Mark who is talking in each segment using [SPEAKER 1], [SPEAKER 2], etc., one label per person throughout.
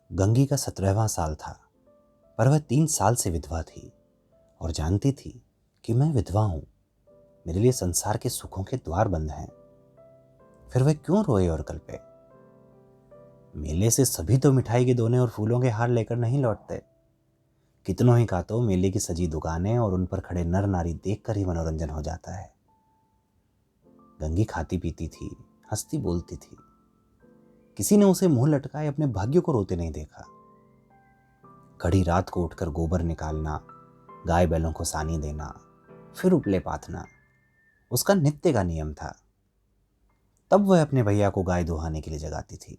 [SPEAKER 1] गंगी का 17वां साल था, पर वह 3 साल से विधवा थी और जानती थी कि मैं विधवा हूं। मेरे लिए संसार के सुखों के द्वार बंद हैं। फिर वह क्यों रोए और कल्पे? मेले से सभी तो मिठाई के दोने और फूलों के हार लेकर नहीं लौटते। कितनों ही का तो मेले की सजी दुकानें और उन पर खड़े नर नारी देखकर ही मनोरंजन हो जाता है। गंगी खाती पीती थी, हंसती बोलती थी। किसी ने उसे मुंह लटकाए अपने भाग्य को रोते नहीं देखा। कड़ी रात को उठकर गोबर निकालना, गाय बैलों को सानी देना, फिर उपले पाथना उसका नित्य का नियम था। तब वह अपने भैया को गाय दुहाने के लिए जगाती थी,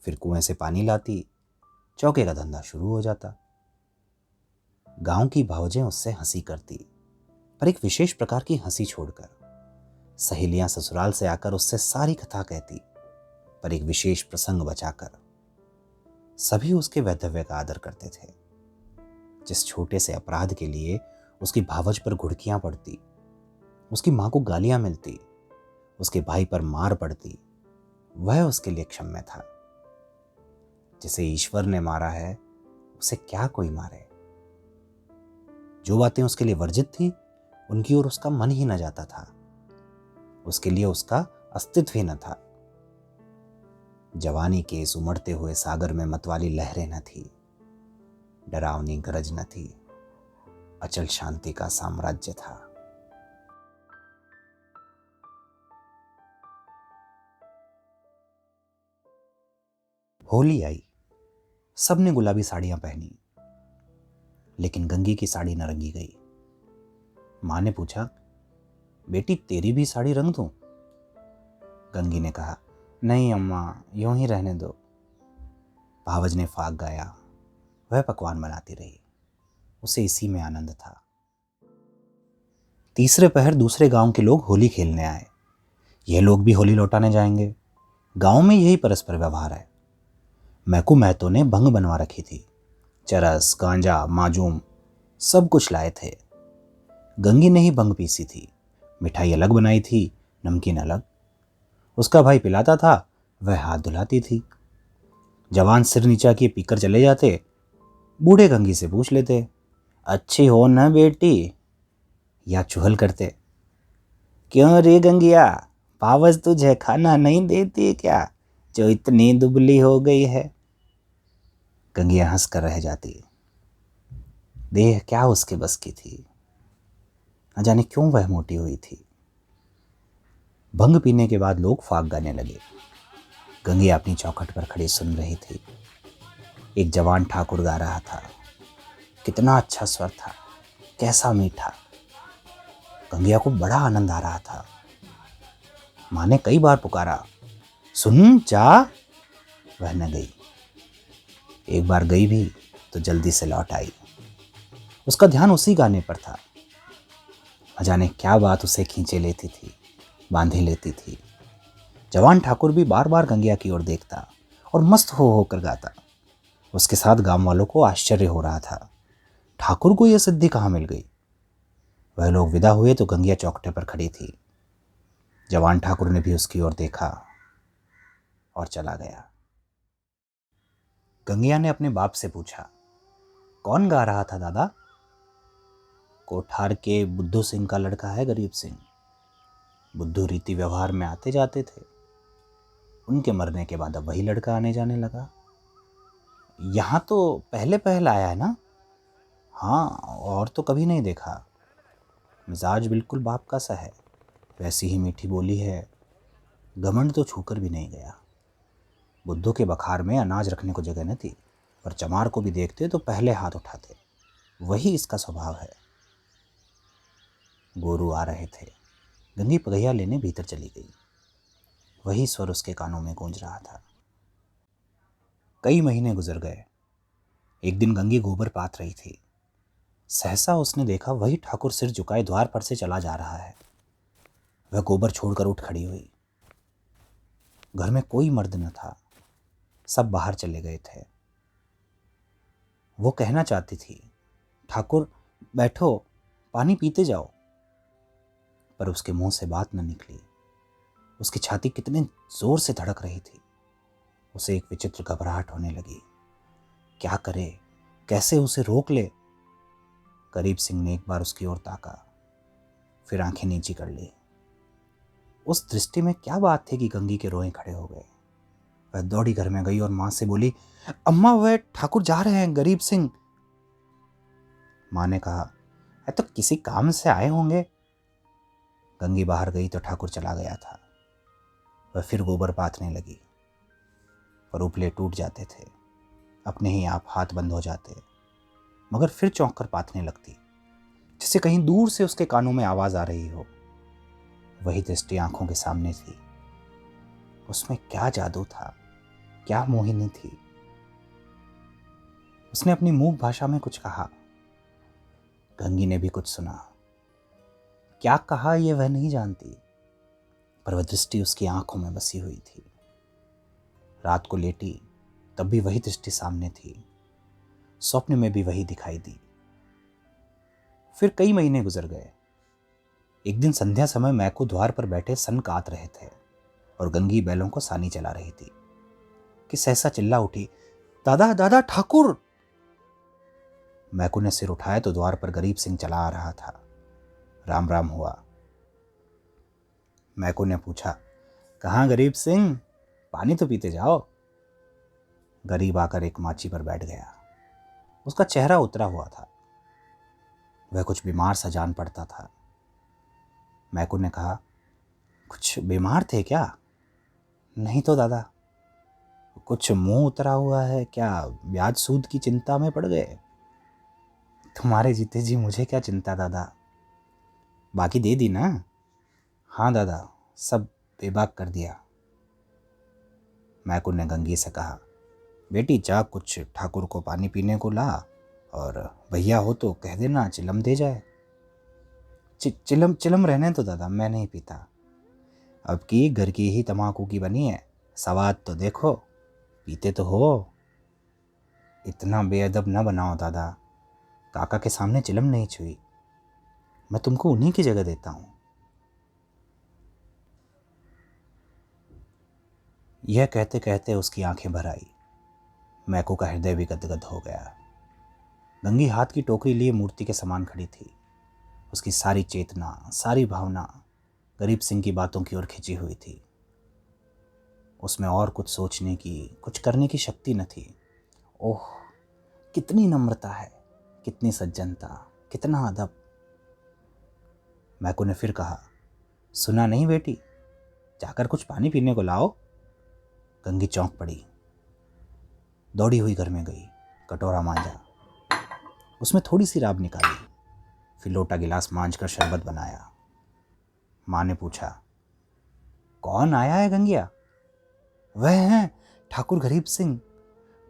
[SPEAKER 1] फिर कुएं से पानी लाती, चौके का धंधा शुरू हो जाता। गांव की भावजें उससे हंसी करती, पर एक विशेष प्रकार की हंसी छोड़कर। सहेलियां ससुराल से आकर उससे सारी कथा कहती, पर एक विशेष प्रसंग बचाकर। सभी उसके वैधव्य का आदर करते थे। जिस छोटे से अपराध के लिए उसकी भावज पर घुड़कियां पड़ती, उसकी मां को गालियां मिलती, उसके भाई पर मार पड़ती, वह उसके लिए क्षम्य था। जिसे ईश्वर ने मारा है उसे क्या कोई मारे। जो बातें उसके लिए वर्जित थी उनकी ओर उसका मन ही न जाता था। उसके लिए उसका अस्तित्व ही न था। जवानी के इस उमड़ते हुए सागर में मतवाली लहरें न थी, डरावनी गरज न थी, अचल शांति का साम्राज्य था। होली आई, सबने गुलाबी साड़ियां पहनी, लेकिन गंगी की साड़ी न रंगी गई। मां ने पूछा, बेटी तेरी भी साड़ी रंग दूं? गंगी ने कहा, नहीं अम्मा, यूं ही रहने दो। भावज ने फाग गाया, वह पकवान बनाती रही। उसे इसी में आनंद था। तीसरे पहर दूसरे गांव के लोग होली खेलने आए। यह लोग भी होली लौटाने जाएंगे। गांव में यही परस्पर व्यवहार है। मैकू महतो ने भंग बनवा रखी थी। चरस, गांजा, माजूम सब कुछ लाए थे। गंगी ने ही भंग पीसी थी। मिठाई अलग बनाई थी, नमकीन अलग। उसका भाई पिलाता था, वह हाथ धुलाती थी। जवान सिर नीचा किए पीकर चले जाते। बूढ़े गंगी से पूछ लेते, अच्छी हो न बेटी? या चुहल करते, क्यों रे गंगिया, पावस तुझे खाना नहीं देती क्या, जो इतनी दुबली हो गई है? गंगिया हंस कर रह जाती। देह क्या उसके बस की थी, न जाने क्यों वह मोटी हुई थी। भंग पीने के बाद लोग फाग गाने लगे। गंगिया अपनी चौखट पर खड़ी सुन रही थी। एक जवान ठाकुर गा रहा था। कितना अच्छा स्वर था, कैसा मीठा। गंगिया को बड़ा आनंद आ रहा था। मां ने कई बार पुकारा, सुन जा। वह न गई। एक बार गई भी तो जल्दी से लौट आई। उसका ध्यान उसी गाने पर था। न जाने क्या बात उसे खींचे लेती थी, बांधे लेती थी। जवान ठाकुर भी बार बार गंगिया की ओर देखता और मस्त हो होकर गाता। उसके साथ गांव वालों को आश्चर्य हो रहा था, ठाकुर को यह सिद्धि कहाँ मिल गई। वह लोग विदा हुए तो गंगिया चौखटे पर खड़ी थी। जवान ठाकुर ने भी उसकी ओर देखा और चला गया। गंगिया ने अपने बाप से पूछा, कौन गा रहा था दादा? कोठार के बुद्धू सिंह का लड़का है, गरीब सिंह। बुद्धू रीति व्यवहार में आते जाते थे। उनके मरने के बाद अब वही लड़का आने जाने लगा। यहां तो पहले पहल आया है ना? हाँ, और तो कभी नहीं देखा। मिजाज बिल्कुल बाप का सा है, वैसी ही मीठी बोली है। घमंड तो छूकर भी नहीं गया। बुद्धू के बखार में अनाज रखने को जगह न थी, पर चमार को भी देखते तो पहले हाथ उठाते। वही इसका स्वभाव है। गोरू आ रहे थे। गंगी पगैया लेने भीतर चली गई। वही स्वर उसके कानों में गूंज रहा था। कई महीने गुजर गए। एक दिन गंगी गोबर पाथ रही थी। सहसा उसने देखा वही ठाकुर सिर झुकाए द्वार पर से चला जा रहा है। वह गोबर छोड़कर उठ खड़ी हुई। घर में कोई मर्द न था, सब बाहर चले गए थे। वो कहना चाहती थी, ठाकुर बैठो, पानी पीते जाओ, पर उसके मुंह से बात न निकली। उसकी छाती कितने जोर से धड़क रही थी। उसे एक विचित्र घबराहट होने लगी। क्या करे, कैसे उसे रोक ले। गरीब सिंह ने एक बार उसकी ओर ताका, फिर आंखें नीची कर ली। उस दृष्टि में क्या बात थी कि गंगी के रोए खड़े हो गए। वह दौड़ी घर में गई और मां से बोली, अम्मा वह ठाकुर जा रहे हैं, गरीब सिंह। मां ने कहा, तो किसी काम से आए होंगे। गंगी बाहर गई तो ठाकुर चला गया था। वह फिर गोबर पाथने लगी, पर उपले टूट जाते थे, अपने ही आप हाथ बंद हो जाते, मगर फिर चौंक कर पाथने लगती, जैसे कहीं दूर से उसके कानों में आवाज आ रही हो। वही दृष्टि आंखों के सामने थी। उसमें क्या जादू था, क्या मोहिनी थी। उसने अपनी मूक भाषा में कुछ कहा। गंगी ने भी कुछ सुना। क्या कहा यह वह नहीं जानती, पर वह दृष्टि उसकी आंखों में बसी हुई थी। रात को लेटी तब भी वही दृष्टि सामने थी, स्वप्न में भी वही दिखाई दी। फिर कई महीने गुजर गए। एक दिन संध्या समय मैको द्वार पर बैठे सन कात रहे थे और गंगी बैलों को सानी चला रही थी कि सहसा चिल्ला उठी, दादा दादा ठाकुर। मैको ने सिर उठाया तो द्वार पर गरीब सिंह चला आ रहा था। राम राम हुआ। मैको ने पूछा, कहाँ गरीब सिंह, पानी तो पीते जाओ। गरीब आकर एक माची पर बैठ गया। उसका चेहरा उतरा हुआ था। वह कुछ बीमार सा जान पड़ता था। मैको ने कहा, कुछ बीमार थे क्या? नहीं तो दादा। कुछ मुंह उतरा हुआ है, क्या ब्याज सूद की चिंता में पड़ गए? तुम्हारे जीते जी मुझे क्या चिंता दादा, बाकी दे दी ना? हाँ दादा, सब बेबाक कर दिया। मैको ने गंगी से कहा, बेटी जा कुछ ठाकुर को पानी पीने को ला, और भैया हो तो कह देना चिलम दे जाए। चिलम चिलम रहने तो दादा, मैं नहीं पीता। अब की घर की ही तम्बाकू की बनी है, स्वाद तो देखो, पीते तो हो। इतना बेअदब न बनाओ दादा, काका के सामने चिलम नहीं छुई। मैं तुमको उन्हीं की जगह देता हूं। यह कहते कहते उसकी आंखें भर आई। मैको का हृदय भी गदगद हो गया। गंगी हाथ की टोकरी लिए मूर्ति के समान खड़ी थी। उसकी सारी चेतना, सारी भावना गरीब सिंह की बातों की ओर खिंची हुई थी। उसमें और कुछ सोचने की, कुछ करने की शक्ति न थी। ओह, कितनी नम्रता है, कितनी सज्जनता, कितना अदब। मैको ने फिर कहा, सुना नहीं बेटी, जाकर कुछ पानी पीने को लाओ। गंगी चौंक पड़ी, दौड़ी हुई घर में गई, कटोरा मांजा, उसमें थोड़ी सी राब निकाली, फिर लोटा गिलास मांझ कर शरबत बनाया। माँ ने पूछा, कौन आया है गंगिया? वह हैं ठाकुर गरीब सिंह।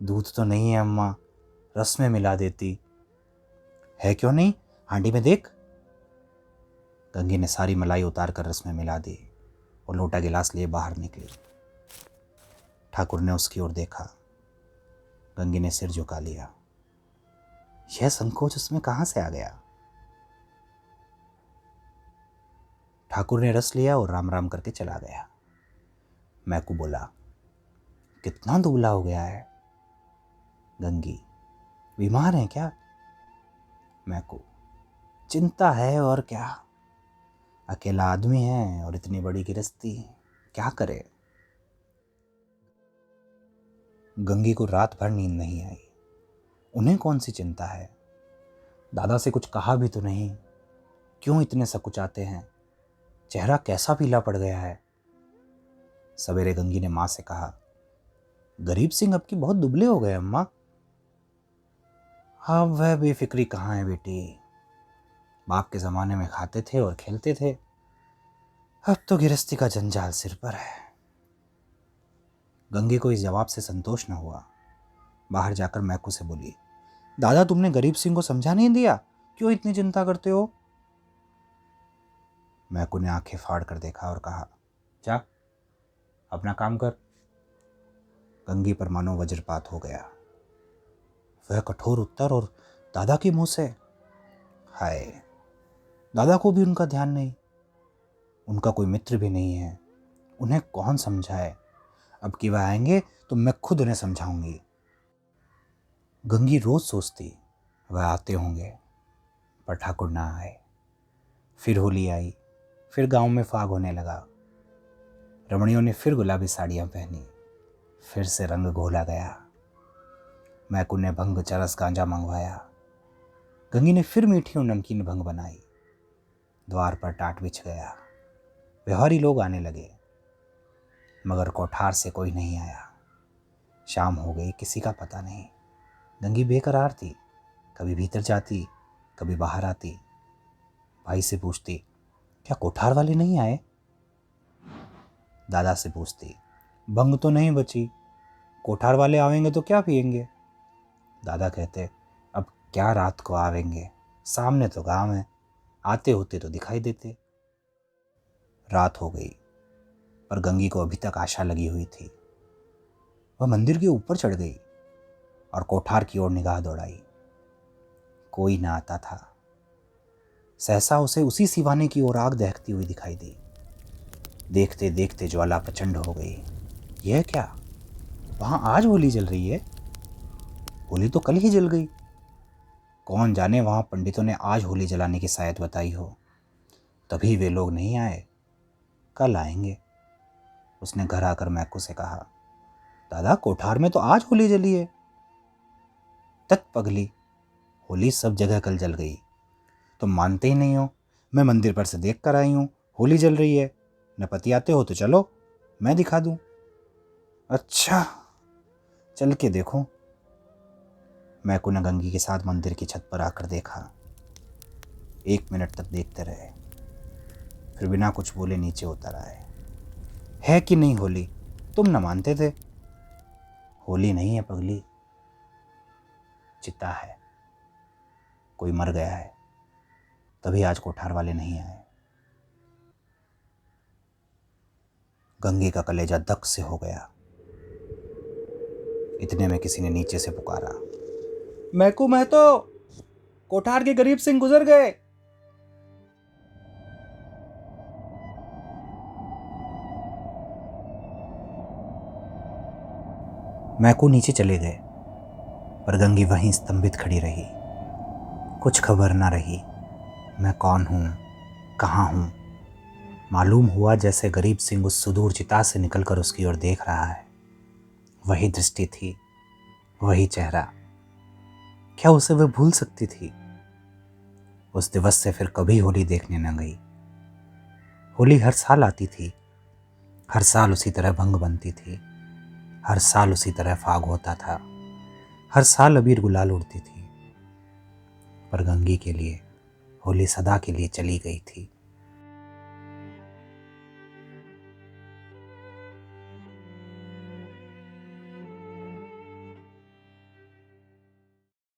[SPEAKER 1] दूध तो नहीं है अम्मा, रस में मिला देती। है क्यों नहीं, हांडी में देख। गंगी ने सारी मलाई उतार कर रस में मिला दी और लोटा गिलास लिए बाहर निकली। ठाकुर ने उसकी ओर देखा। गंगी ने सिर झुका लिया। यह संकोच उसमें कहां से आ गया? ठाकुर ने रस लिया और राम राम करके चला गया। मैकू बोला, कितना दुबला हो गया है। गंगी, बीमार है क्या? मैकू, चिंता है और क्या, अकेला आदमी है और इतनी बड़ी गृहस्थी, क्या करे। गंगी को रात भर नींद नहीं आई। उन्हें कौन सी चिंता है? दादा से कुछ कहा भी तो नहीं, क्यों इतने सकुचाते हैं? चेहरा कैसा पीला पड़ गया है। सवेरे गंगी ने मां से कहा, गरीब सिंह अब की बहुत दुबले हो गए अम्मा। हाँ, वह बेफिक्री कहाँ है बेटी, बाप के जमाने में खाते थे और खेलते थे, अब तो गृहस्थी का जंजाल सिर पर है। गंगी को इस जवाब से संतोष न हुआ। बाहर जाकर मैकू से बोली, दादा तुमने गरीब सिंह को समझा नहीं दिया, क्यों इतनी चिंता करते हो? मैकू ने आंखें फाड़ कर देखा और कहा, जा अपना काम कर। गंगी पर मानो वज्रपात हो गया। वह कठोर उत्तर और दादा के मुंह से। हाय, दादा को भी उनका ध्यान नहीं, उनका कोई मित्र भी नहीं है, उन्हें कौन समझाए। अब कि वह आएंगे तो मैं खुद उन्हें समझाऊंगी। गंगी रोज सोचती वह आते होंगे, पर ठाकुर ना आए। फिर होली आई, फिर गांव में फाग होने लगा। रमणियों ने फिर गुलाबी साड़ियां पहनी, फिर से रंग घोला गया। मैकू ने भंग, चरस, गांजा मंगवाया। गंगी ने फिर मीठी और नमकीन भंग बनाई। द्वार पर टाट बिछ गया। व्यवहारी लोग आने लगे, मगर कोठार से कोई नहीं आया। शाम हो गई, किसी का पता नहीं। गंगी बेकरार थी, कभी भीतर जाती, कभी बाहर आती। भाई से पूछती, क्या कोठार वाले नहीं आए? दादा से पूछती, भंग तो नहीं बची, कोठार वाले आवेंगे तो क्या पिएंगे? दादा कहते, अब क्या रात को आवेंगे, सामने तो गांव है, आते होते तो दिखाई देते। रात हो गई, पर गंगी को अभी तक आशा लगी हुई थी। वह मंदिर के ऊपर चढ़ गई और कोठार की ओर निगाह दौड़ाई। कोई ना आता था। सहसा उसे उसी सिवाने की ओर आग दहकती हुई दिखाई दी। देखते देखते ज्वाला प्रचंड हो गई। यह क्या, वहां आज होली जल रही है? होली तो कल ही जल गई। कौन जाने वहां पंडितों ने आज होली जलाने की सायत बताई हो, तभी वे लोग नहीं आए। कल आएंगे। उसने घर आकर मैकू से कहा, दादा कोठार में तो आज होली जली है। तत पगली, होली सब जगह कल जल गई, तुम मानते ही नहीं हो। मैं मंदिर पर से देख कर आई हूं, होली जल रही है। न पति आते हो तो चलो, मैं दिखा दूं। अच्छा, चल के देखो। मैकू ने गंगी के साथ मंदिर की छत पर आकर देखा। 1 मिनट तक देखते रहे, फिर बिना कुछ बोले नीचे उतर आए। है कि नहीं होली? तुम न मानते थे। होली नहीं है पगली, चिता है। कोई मर गया है, तभी आज कोठार वाले नहीं आए। गंगे का कलेजा दक से हो गया। इतने में किसी ने नीचे से पुकारा, मैकू महतो, कोठार के गरीब सिंह गुजर गए। मैकू नीचे चले गए, पर गंगी वहीं स्तंभित खड़ी रही। कुछ खबर ना रही, मैं कौन हूं, कहां हूं। मालूम हुआ जैसे गरीब सिंह उस सुदूर चिता से निकलकर उसकी ओर देख रहा है। वही दृष्टि थी, वही चेहरा। क्या उसे वह भूल सकती थी? उस दिवस से फिर कभी होली देखने न गई। होली हर साल आती थी, हर साल उसी तरह भंग बनती थी, हर साल उसी तरह फाग होता था, हर साल अबीर गुलाल उड़ती थी। पर गंगी के लिए होली सदा के लिए चली गई थी।